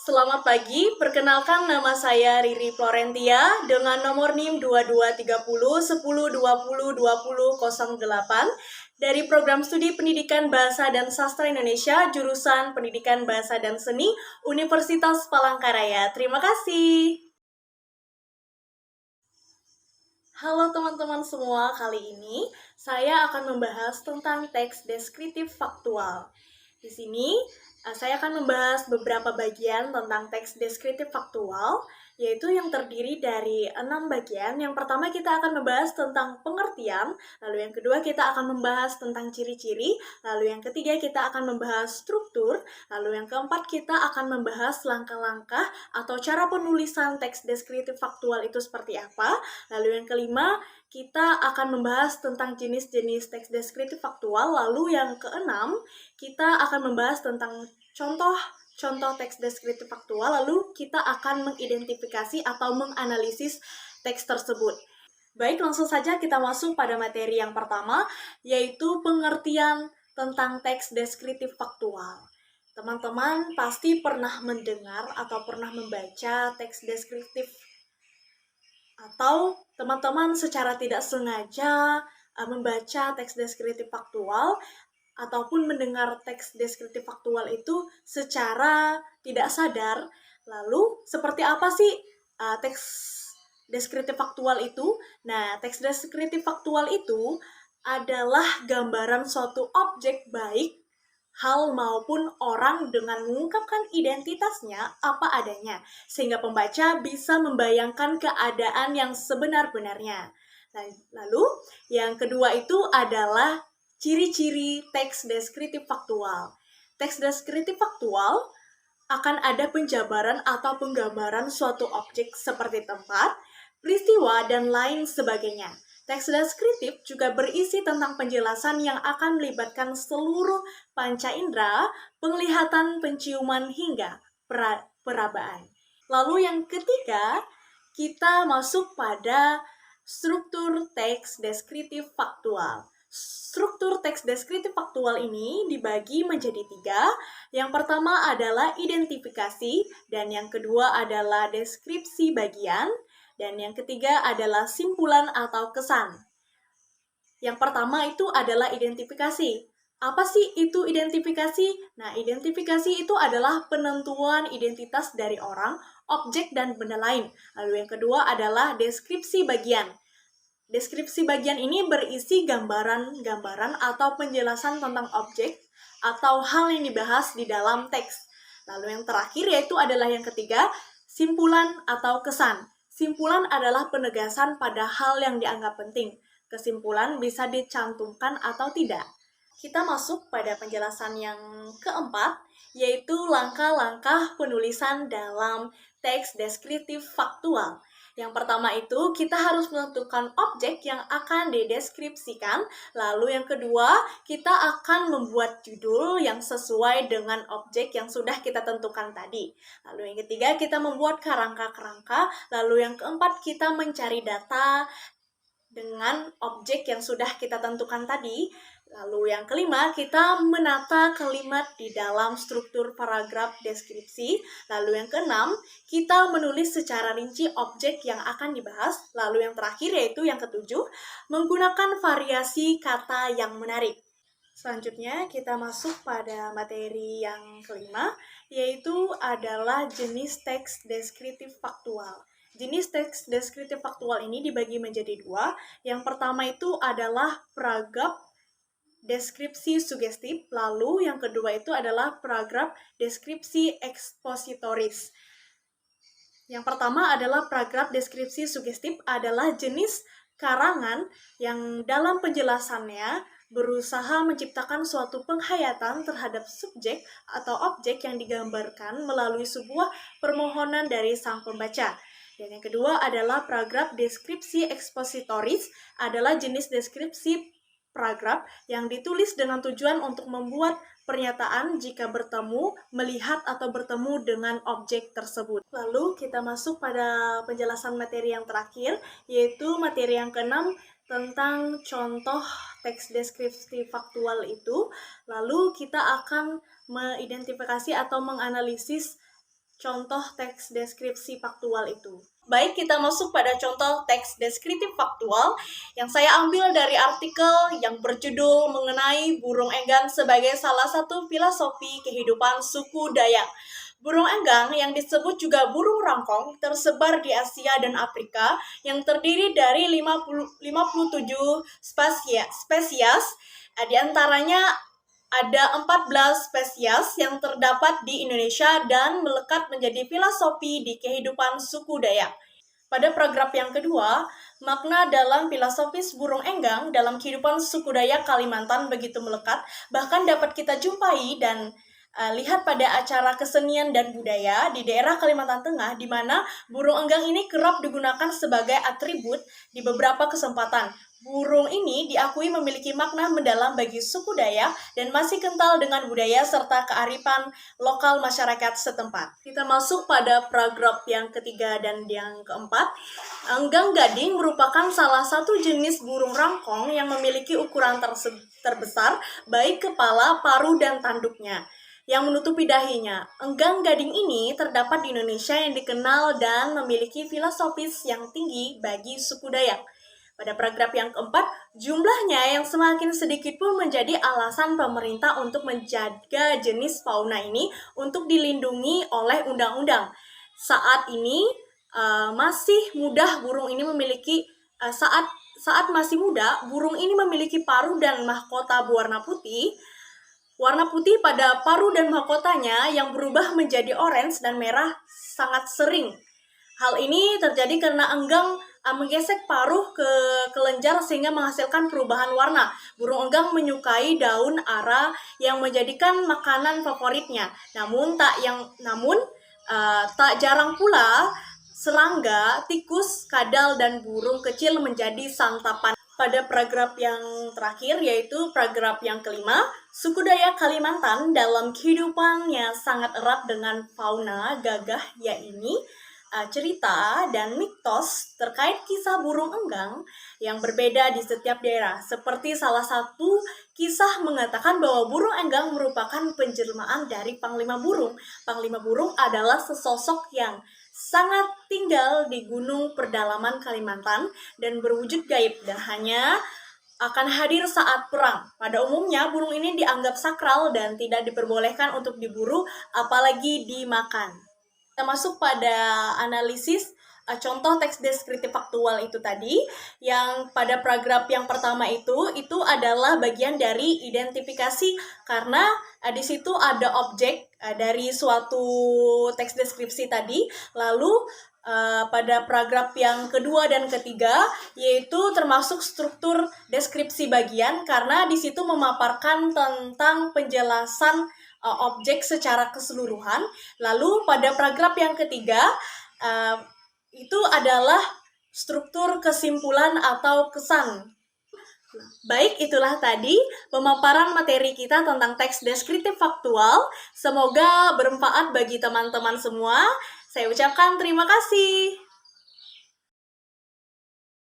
Selamat pagi, perkenalkan nama saya Riri Florentia dengan nomor NIM 223010202008 dari Program Studi Pendidikan Bahasa dan Sastra Indonesia, jurusan Pendidikan Bahasa dan Seni, Universitas Palangkaraya. Terima kasih. Halo teman-teman semua, kali ini saya akan membahas tentang teks deskriptif faktual. Di sini, saya akan membahas beberapa bagian tentang teks deskriptif faktual, yaitu yang terdiri dari 6 bagian. Yang pertama kita akan membahas tentang pengertian, lalu yang kedua kita akan membahas tentang ciri-ciri, lalu yang ketiga kita akan membahas struktur, lalu yang keempat kita akan membahas langkah-langkah atau cara penulisan teks deskriptif faktual itu seperti apa, lalu yang kelima kita akan membahas tentang jenis-jenis teks deskriptif faktual, lalu yang keenam kita akan membahas tentang contoh teks deskriptif faktual, lalu kita akan mengidentifikasi atau menganalisis teks tersebut. Baik, langsung saja kita masuk pada materi yang pertama, yaitu pengertian tentang teks deskriptif faktual. Teman-teman pasti pernah mendengar atau pernah membaca teks deskriptif, atau teman-teman secara tidak sengaja membaca teks deskriptif faktual ataupun mendengar teks deskriptif faktual itu secara tidak sadar. Lalu, seperti apa sih teks deskriptif faktual itu? Nah, teks deskriptif faktual itu adalah gambaran suatu objek baik, hal maupun orang dengan mengungkapkan identitasnya apa adanya, sehingga pembaca bisa membayangkan keadaan yang sebenar-benarnya. Lalu, yang kedua itu adalah ciri-ciri teks deskriptif faktual. Teks deskriptif faktual akan ada penjabaran atau penggambaran suatu objek seperti tempat, peristiwa, dan lain sebagainya. Teks deskriptif juga berisi tentang penjelasan yang akan melibatkan seluruh panca indera, penglihatan, penciuman, hingga perabaan. Lalu yang ketiga, kita masuk pada struktur teks deskriptif faktual. Struktur teks deskriptif faktual ini dibagi menjadi 3. Yang pertama adalah identifikasi, dan yang kedua adalah deskripsi bagian, dan yang ketiga adalah simpulan atau kesan. Yang pertama itu adalah identifikasi. Apa sih itu identifikasi? Nah, identifikasi itu adalah penentuan identitas dari orang, objek, dan benda lain. Lalu yang kedua adalah deskripsi bagian. Deskripsi bagian ini berisi gambaran-gambaran atau penjelasan tentang objek atau hal yang dibahas di dalam teks. Lalu yang terakhir yaitu adalah yang ketiga, simpulan atau kesan. Simpulan adalah penegasan pada hal yang dianggap penting. Kesimpulan bisa dicantumkan atau tidak. Kita masuk pada penjelasan yang keempat, yaitu langkah-langkah penulisan dalam teks deskriptif faktual. Yang pertama itu, kita harus menentukan objek yang akan dideskripsikan. Lalu yang kedua, kita akan membuat judul yang sesuai dengan objek yang sudah kita tentukan tadi. Lalu yang ketiga, kita membuat kerangka-kerangka. Lalu yang keempat, kita mencari data dengan objek yang sudah kita tentukan tadi. Lalu yang kelima, kita menata kalimat di dalam struktur paragraf deskripsi. Lalu yang keenam, kita menulis secara rinci objek yang akan dibahas. Lalu yang terakhir yaitu yang ketujuh, menggunakan variasi kata yang menarik. Selanjutnya kita masuk pada materi yang kelima, yaitu adalah jenis teks deskriptif faktual. Jenis teks deskriptif faktual ini dibagi menjadi 2. Yang pertama itu adalah paragraf deskripsi sugestif, lalu yang kedua itu adalah paragraf deskripsi ekspositoris. Yang pertama adalah paragraf deskripsi sugestif adalah jenis karangan yang dalam penjelasannya berusaha menciptakan suatu penghayatan terhadap subjek atau objek yang digambarkan melalui sebuah permohonan dari sang pembaca. Dan yang kedua adalah paragraf deskripsi ekspositoris adalah jenis deskripsi paragraf yang ditulis dengan tujuan untuk membuat pernyataan jika bertemu, melihat, atau bertemu dengan objek tersebut. Lalu kita masuk pada penjelasan materi yang terakhir, yaitu materi yang keenam tentang contoh teks deskripsi faktual itu. Lalu kita akan mengidentifikasi atau menganalisis contoh teks deskripsi faktual itu. Baik, kita masuk pada contoh teks deskriptif faktual yang saya ambil dari artikel yang berjudul mengenai burung enggang sebagai salah satu filosofi kehidupan suku Dayak. Burung enggang yang disebut juga burung rangkong tersebar di Asia dan Afrika yang terdiri dari 57 spesies. Di antaranya ada 14 spesies yang terdapat di Indonesia dan melekat menjadi filosofi di kehidupan suku Dayak. Pada paragraf yang kedua, makna dalam filosofis burung enggang dalam kehidupan suku Dayak Kalimantan begitu melekat, bahkan dapat kita jumpai dan lihat pada acara kesenian dan budaya di daerah Kalimantan Tengah, di mana burung enggang ini kerap digunakan sebagai atribut di beberapa kesempatan. Burung ini diakui memiliki makna mendalam bagi suku Dayak dan masih kental dengan budaya serta kearifan lokal masyarakat setempat. Kita masuk pada paragraf yang ketiga dan yang keempat. Enggang gading merupakan salah satu jenis burung rangkong yang memiliki ukuran terbesar, baik kepala, paruh, dan tanduknya yang menutupi dahinya. Enggang gading ini terdapat di Indonesia yang dikenal dan memiliki filosofis yang tinggi bagi suku Dayak. Pada paragraf yang keempat, jumlahnya yang semakin sedikit pun menjadi alasan pemerintah untuk menjaga jenis fauna ini untuk dilindungi oleh undang-undang. Saat ini masih mudah burung ini memiliki saat masih muda, burung ini memiliki paruh dan mahkota berwarna putih. Warna putih pada paruh dan mahkotanya yang berubah menjadi orange dan merah sangat sering. Hal ini terjadi karena enggang menggesek paruh ke kelenjar sehingga menghasilkan perubahan warna. Burung enggang menyukai daun ara yang menjadikan makanan favoritnya. Namun tak jarang pula serangga, tikus, kadal, dan burung kecil menjadi santapan. Pada paragraf yang terakhir, yaitu paragraf yang kelima, suku Dayak Kalimantan dalam kehidupannya sangat erat dengan fauna gagah, yaitu cerita dan mitos terkait kisah burung enggang yang berbeda di setiap daerah. Seperti salah satu kisah mengatakan bahwa burung enggang merupakan penjelmaan dari Panglima Burung. Panglima Burung adalah sesosok yang sangat tinggal di gunung pedalaman Kalimantan dan berwujud gaib dan hanya akan hadir saat perang. Pada umumnya, burung ini dianggap sakral dan tidak diperbolehkan untuk diburu, apalagi dimakan. Kita masuk pada analisis contoh teks deskriptif faktual itu tadi, yang pada paragraf yang pertama itu adalah bagian dari identifikasi karena di situ ada objek dari suatu teks deskripsi tadi. Lalu pada paragraf yang kedua dan ketiga yaitu termasuk struktur deskripsi bagian karena di situ memaparkan tentang penjelasan objek secara keseluruhan. Lalu pada paragraf yang ketiga itu adalah struktur kesimpulan atau kesan. Baik, itulah tadi pemaparan materi kita tentang teks deskriptif faktual. Semoga bermanfaat bagi teman-teman semua. Saya ucapkan terima kasih.